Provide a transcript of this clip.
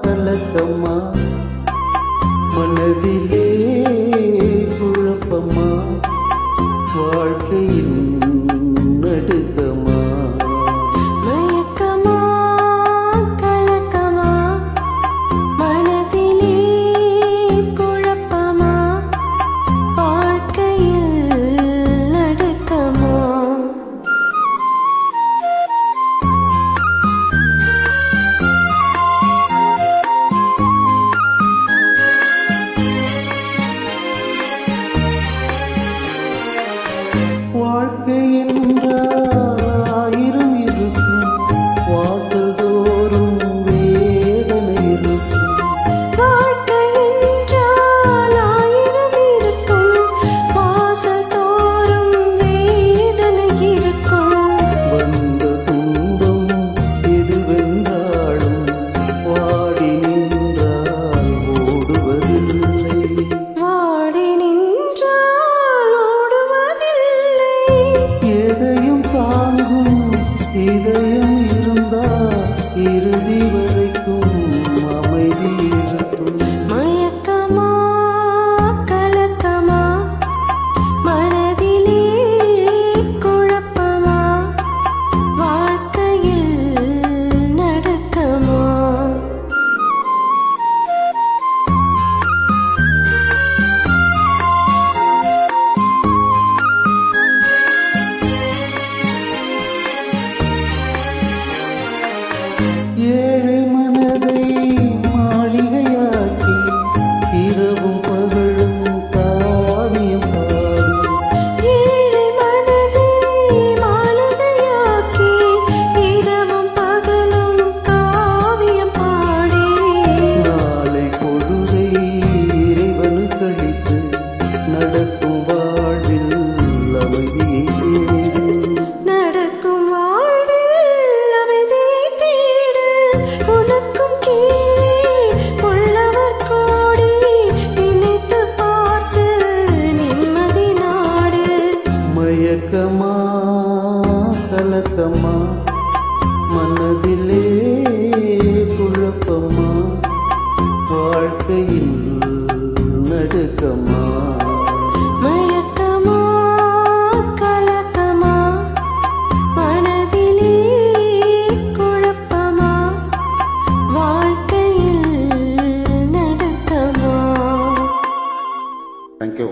கலக்கமா மனதிலே குழப்பமா வாழ்க்கையின் நடுக்கமா மயக்கமா கலக்கமா மனதிலே குழப்பமா வாழ்க்கையில் நடுக்கமா வாழ்க்கை என்றால் ஆயிரம் இருக்கும் வாசல் தோறும் வேதனை இருக்கும் வாழ்க்கை என்றால் ஆயிரம் இருக்கும் வாசல் தோறும் வேதனை இருக்கும் வந்த துன்பம் எதுவென்றாலும் வாடி நின்றால் ஓடுவதில்லை வாடி நின்றால் ஓடுவதில்லை எதையும் தாங்கும் இதயம் இருந்தால் இறுதி வரைக்கும் அமைதி இருக்கும் மயக்கமா கலக்கமா மனதிலே குழப்பமா வாழ்க்கையில் நடுக்கமா ஏழை மனதை மாளிகையாக்கி இரவும் பகலும் காவியம் பாடும் ஏழை மனதை மாளிகையாக்கி இரவும் பகலும் காவியம் பாடி நாளை பொழுதை இறைவனுக்களித்து நடக்கும் வாழ்வில் அமைதியை தேடும் நடக்கும் வாழ்வில் அமைதியை தேடு உனக்கும் கீழே உள்ளவர் கோடி நினைத்து பார்த்து நிம்மதி நாடு மயக்கமா கலக்கமா மனதிலே குழப்பமா வாழ்க்கையில் நடுக்கமா மயக்கமா கலக்கமா மனதிலே குழப்பமா வாழ்க்கையில் நடுக்கமா தேங்க்யூ.